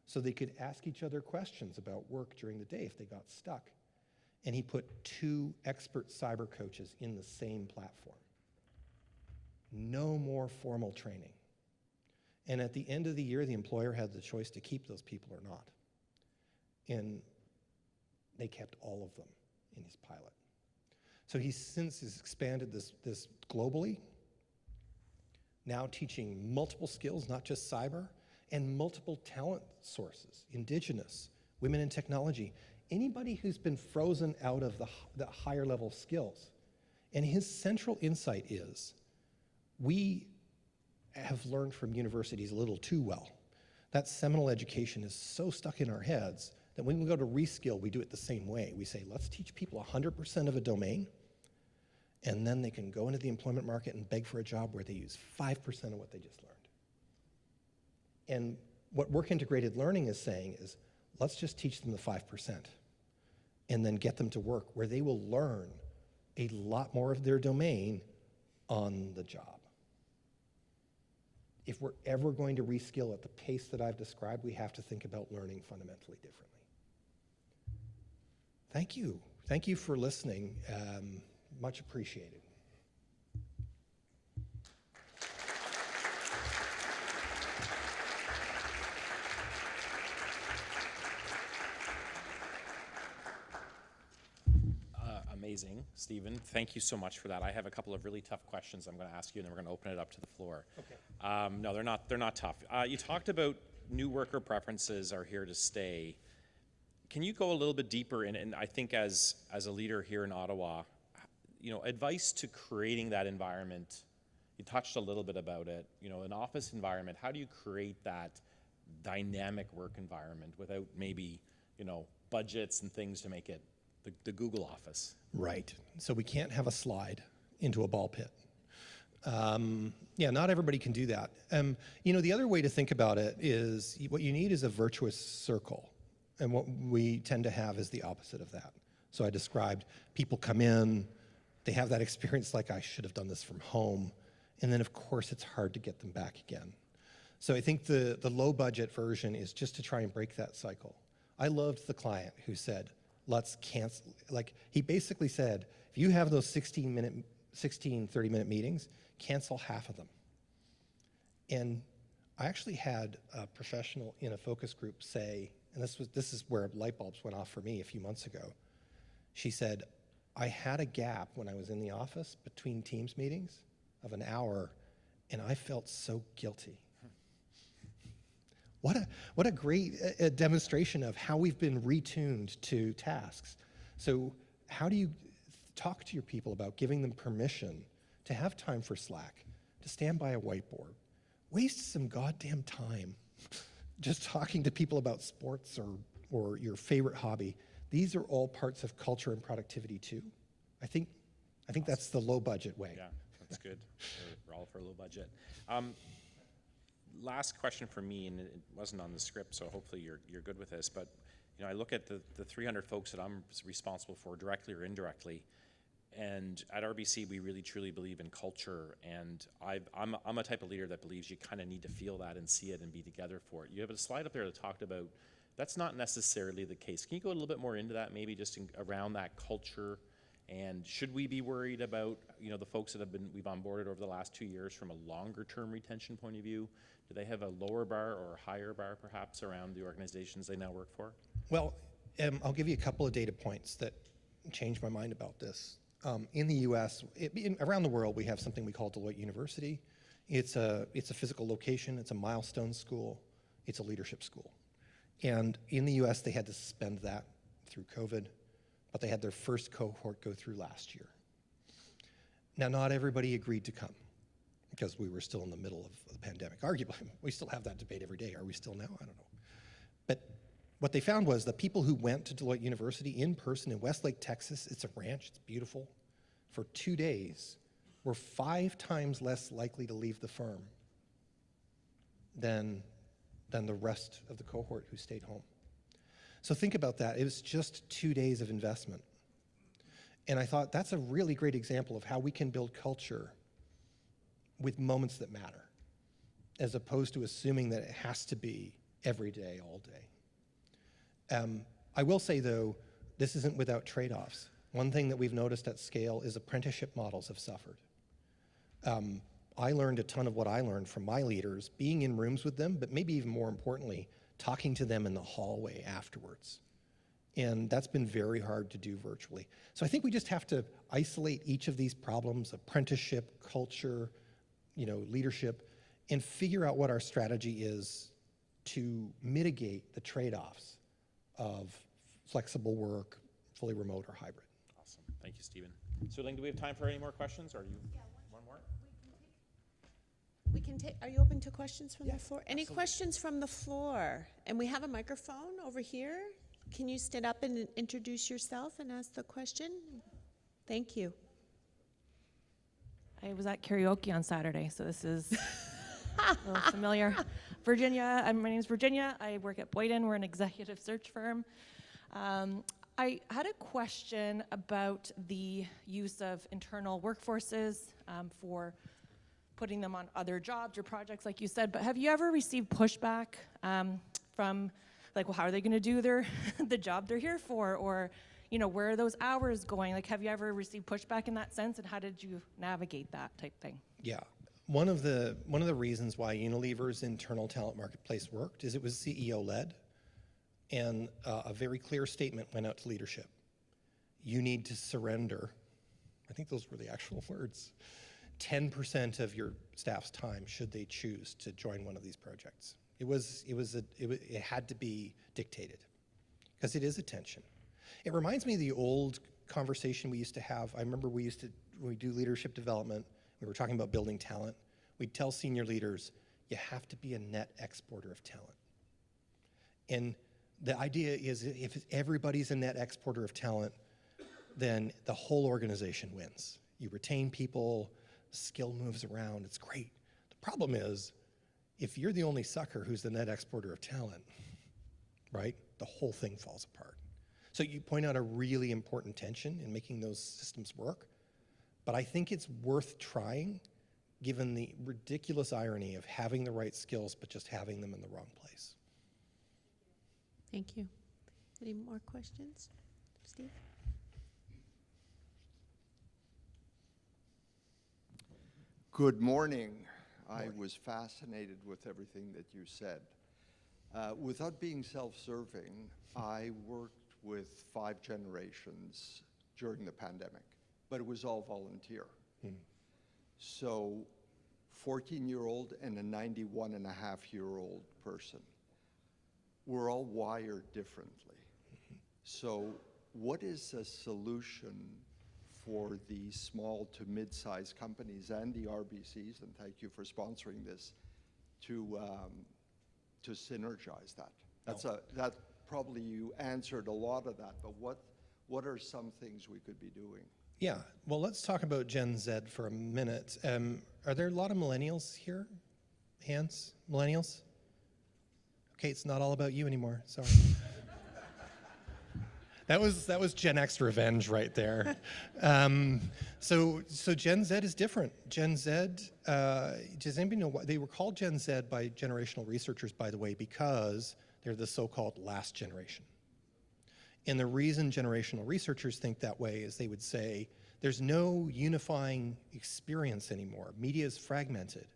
so they could ask each other questions about work during the day if they got stuck. And he put 2 expert cyber coaches in the same platform. No more formal training. And at the end of the year, the employer had the choice to keep those people or not. And they kept all of them in his pilot. So he since has expanded this globally, now teaching multiple skills, not just cyber, and multiple talent sources, indigenous, women in technology, anybody who's been frozen out of the higher level skills. And his central insight is, we have learned from universities a little too well. That seminal education is so stuck in our heads that when we go to reskill, we do it the same way. We say, let's teach people 100% of a domain, and then they can go into the employment market and beg for a job where they use 5% of what they just learned. And what work-integrated learning is saying is, let's just teach them the 5% and then get them to work where they will learn a lot more of their domain on the job. If we're ever going to reskill at the pace that I've described, we have to think about learning fundamentally differently. Thank you. Thank you for listening. Much appreciated.
Amazing, Stephen. Thank you so much for that. I have a couple of really tough questions I'm going to ask you, and then we're going to open it up to the floor.
Okay.
No, they're not tough. You talked about new worker preferences are here to stay. Can you go a little bit deeper? And I think as a leader here in Ottawa, advice to creating that environment. You touched a little bit about it. An office environment. How do you create that dynamic work environment without maybe budgets and things to make it the Google office?
Right. So we can't have a slide into a ball pit. Yeah, not everybody can do that. The other way to think about it is what you need is a virtuous circle. And what we tend to have is the opposite of that. So I described people come in, They have that experience like, I should have done this from home. And then, of course, it's hard to get them back again. So I think the low budget version is just to try and break that cycle. I loved the client who said, let's cancel. Like, he basically said, if you have those 16, 30-minute meetings, cancel half of them. And I actually had a professional in a focus group say, and this is where light bulbs went off for me a few months ago. She said, I had a gap when I was in the office between Teams meetings of an hour, and I felt so guilty. What a great demonstration of how we've been retuned to tasks. So how do you talk to your people about giving them permission to have time for Slack, to stand by a whiteboard, waste some goddamn time just talking to people about sports or your favorite hobby? These are all parts of culture and productivity too. I think that's the low budget way.
Yeah, that's good. We're all for low budget. Last question for me, and it wasn't on the script, so hopefully you're good with this, but I look at the 300 folks that I'm responsible for directly or indirectly, and at RBC we really truly believe in culture, and I'm a type of leader that believes you kind of need to feel that and see it and be together for it. You have a slide up there that talked about that's not necessarily the case. Can you go a little bit more into that, maybe just around that culture? And should we be worried about the folks that we've onboarded over the last 2 years from a longer term retention point of view? Do they have a lower bar or a higher bar perhaps around the organizations they now work for?
Well, I'll give you a couple of data points that changed my mind about this. In the US, around the world, we have something we call Deloitte University. It's a physical location, it's a milestone school, it's a leadership school. And in the US, they had to suspend that through COVID, but they had their first cohort go through last year. Now, not everybody agreed to come because we were still in the middle of the pandemic. Arguably, we still have that debate every day. Are we still now? I don't know. But what they found was the people who went to Deloitte University in person in Westlake, Texas, it's a ranch, it's beautiful, for 2 days, were 5 times less likely to leave the firm than the rest of the cohort who stayed home. So think about that. It was just 2 days of investment. And I thought that's a really great example of how we can build culture with moments that matter, as opposed to assuming that it has to be every day, all day. I will say, though, this isn't without trade-offs. One thing that we've noticed at scale is apprenticeship models have suffered. I learned a ton of what I learned from my leaders, being in rooms with them, but maybe even more importantly, talking to them in the hallway afterwards. And that's been very hard to do virtually. So I think we just have to isolate each of these problems, apprenticeship, culture, leadership, and figure out what our strategy is to mitigate the trade-offs of flexible work, fully remote or hybrid.
Awesome. Thank you, Stephen. So, Ling, do we have time for any more questions? Or are you one more?
We can take, are you open to questions from
Yeah,
the floor? Any
absolutely.
questions from the floor? And we have a microphone over here. Can you stand up and introduce yourself and ask the question? Thank you.
I was at karaoke on Saturday, so this is a little familiar. Virginia, my name is Virginia. I work at Boyden. We're an executive search firm. I had a question about the use of internal workforces for putting them on other jobs or projects, like you said, but have you ever received pushback from, like, well, how are they gonna do the job they're here for? Or, where are those hours going? Like, have you ever received pushback in that sense, and how did you navigate that type thing?
Yeah. One of the reasons why Unilever's internal talent marketplace worked is it was CEO-led, and a very clear statement went out to leadership. You need to surrender, I think those were the actual words, 10% of your staff's time should they choose to join one of these projects. It had to be dictated, because it is a tension. It reminds me of the old conversation we used to have. I remember when we do leadership development, we were talking about building talent. We'd tell senior leaders, you have to be a net exporter of talent. And the idea is if everybody's a net exporter of talent, then the whole organization wins. You retain people, skill moves around, it's great. The problem is, if you're the only sucker who's the net exporter of talent, right, the whole thing falls apart. So you point out a really important tension in making those systems work. But I think it's worth trying, given the ridiculous irony of having the right skills, but just having them in the wrong place.
Thank you. Any more questions? Steve?
Good morning. I was fascinated with everything that you said. Without being self-serving, I worked with 5 generations during the pandemic, but it was all volunteer. So 14-year-old and a 91-and-a-half-year-old person. We're all wired differently. So what is a solution for the small to mid-sized companies and the RBCs, and thank you for sponsoring this, to synergize that? That probably you answered a lot of that, but what are some things we could be doing?
Yeah, well, let's talk about Gen Z for a minute. Are there a lot of millennials here? Hands? Millennials? Okay, it's not all about you anymore, sorry. That was Gen X revenge right there. So Gen Z is different. Gen Z, does anybody know why? They were called Gen Z by generational researchers, by the way, because they're the so-called last generation. And the reason generational researchers think that way is they would say, there's no unifying experience anymore. Media is fragmented.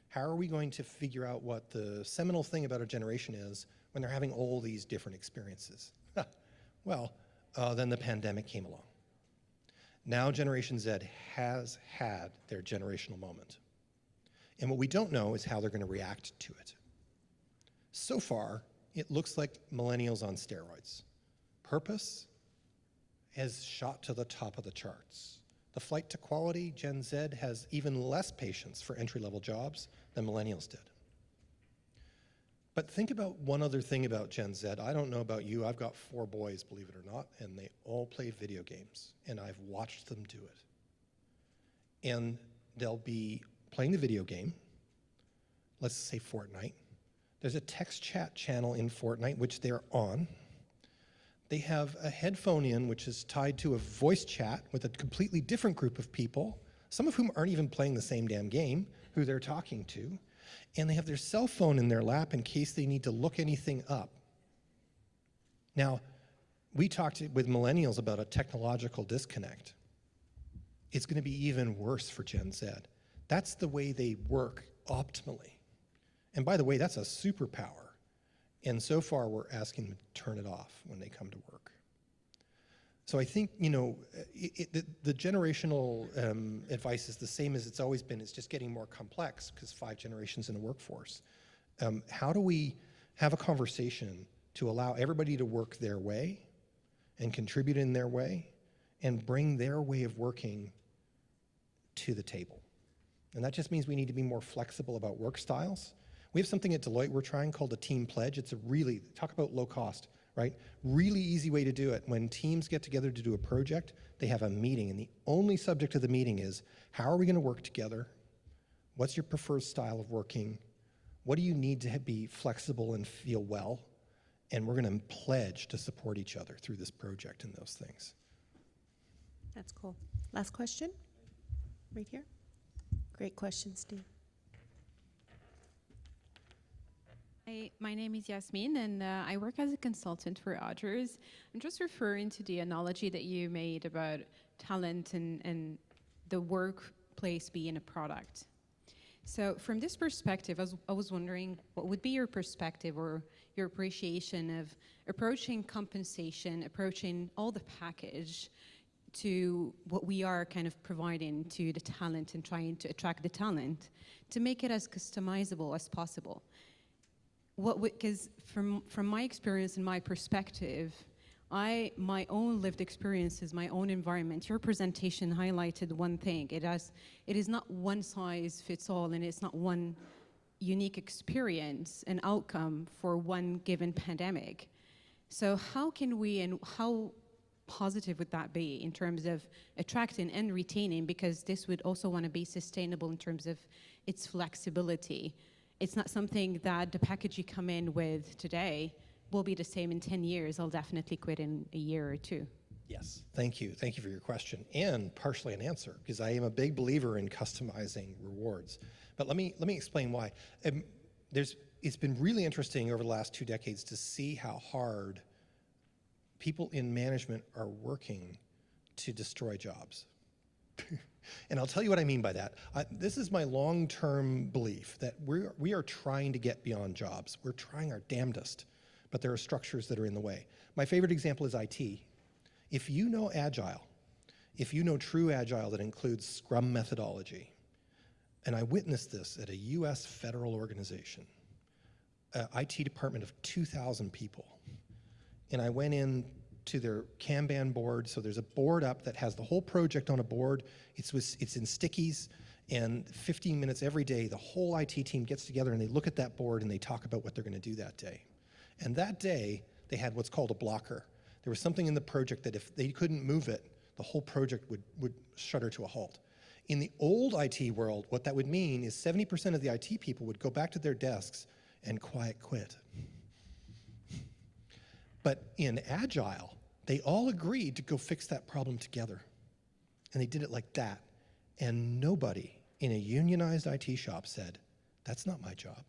How are we going to figure out what the seminal thing about a generation is when they're having all these different experiences? Well, then the pandemic came along. Now Generation Z has had their generational moment. And what we don't know is how they're going to react to it. So far, it looks like millennials on steroids. Purpose has shot to the top of the charts. The flight to quality, Gen Z has even less patience for entry-level jobs than millennials did. But think about one other thing about Gen Z. I don't know about you, I've got 4 boys, believe it or not, and they all play video games, and I've watched them do it. And they'll be playing the video game, let's say Fortnite. There's a text chat channel in Fortnite, which they're on. They have a headphone in, which is tied to a voice chat with a completely different group of people, some of whom aren't even playing the same damn game, who they're talking to. And they have their cell phone in their lap in case they need to look anything up. Now, we talked with millennials about a technological disconnect. It's going to be even worse for Gen Z. That's the way they work optimally. And by the way, that's a superpower. And so far, we're asking them to turn it off when they come to work. So I think, you know, the generational advice is the same as it's always been. It's just getting more complex because 5 generations in a workforce. How do we have a conversation to allow everybody to work their way and contribute in their way and bring their way of working to the table? And that just means we need to be more flexible about work styles. We have something at Deloitte we're trying called a team pledge. It's a really, talk about low cost, right? Really easy way to do it. When teams get together to do a project, they have a meeting, and the only subject of the meeting is, how are we going to work together? What's your preferred style of working? What do you need to be flexible and feel well? And we're going to pledge to support each other through this project and those things.
That's cool. Last question? Right here. Great question, Steve.
Hi, my name is Yasmin, and I work as a consultant for others. I'm just referring to the analogy that you made about talent and the workplace being a product. So from this perspective, I was wondering, what would be your perspective or your appreciation of approaching compensation, approaching all the package to what we are kind of providing to the talent and trying to attract the talent to make it as customizable as possible? Because from my experience and my perspective, my own lived experiences, my own environment, your presentation highlighted one thing. It is not one size fits all, and it's not one unique experience and outcome for one given pandemic. So how can we, and how positive would that be in terms of attracting and retaining, because this would also want to be sustainable in terms of its flexibility. It's not something that the package you come in with today will be the same in 10 years. I'll definitely quit in a year or 2.
Yes, thank you. Thank you for your question, and partially an answer, because I am a big believer in customizing rewards. But let me explain why. It's been really interesting over the last 2 decades to see how hard people in management are working to destroy jobs. And I'll tell you what I mean by that. This is my long-term belief that we are trying to get beyond jobs. We're trying our damnedest, but there are structures that are in the way. My favorite example is IT. If you know Agile, if you know true Agile that includes Scrum methodology, and I witnessed this at a US federal organization, IT department of 2,000 people, and I went in to their Kanban board. So there's a board up that has the whole project on a board. It's in stickies, and 15 minutes every day, the whole IT team gets together and they look at that board and they talk about what they're going to do that day. And that day, they had what's called a blocker. There was something in the project that if they couldn't move it, the whole project would shudder to a halt. In the old IT world, what that would mean is 70% of the IT people would go back to their desks and quiet quit. But in Agile, they all agreed to go fix that problem together. And they did it like that. And nobody in a unionized IT shop said, that's not my job.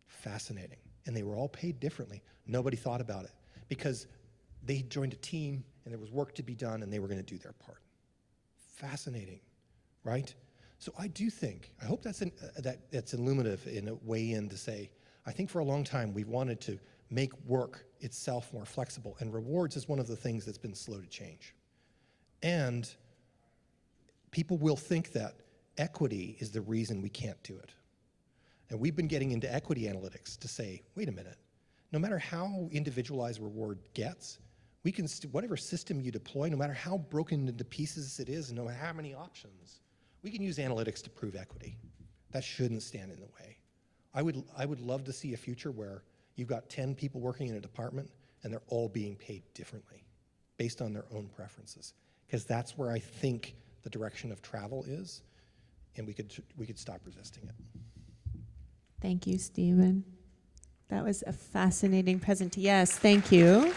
Fascinating. And they were all paid differently. Nobody thought about it because they joined a team and there was work to be done and they were going to do their part. Fascinating, right? So I do think, I hope that's illuminative in a way in to say, I think for a long time we've wanted to make work itself more flexible, and rewards is one of the things that's been slow to change. And people will think that equity is the reason we can't do it. And we've been getting into equity analytics to say, wait a minute, no matter how individualized reward gets, we can, whatever system you deploy, no matter how broken into pieces it is, and no matter how many options, we can use analytics to prove equity. That shouldn't stand in the way. I would love to see a future where you've got 10 people working in a department and they're all being paid differently based on their own preferences. Because that's where I think the direction of travel is, and we could stop resisting it.
Thank you, Stephen. That was a fascinating presentation. Yes, thank you.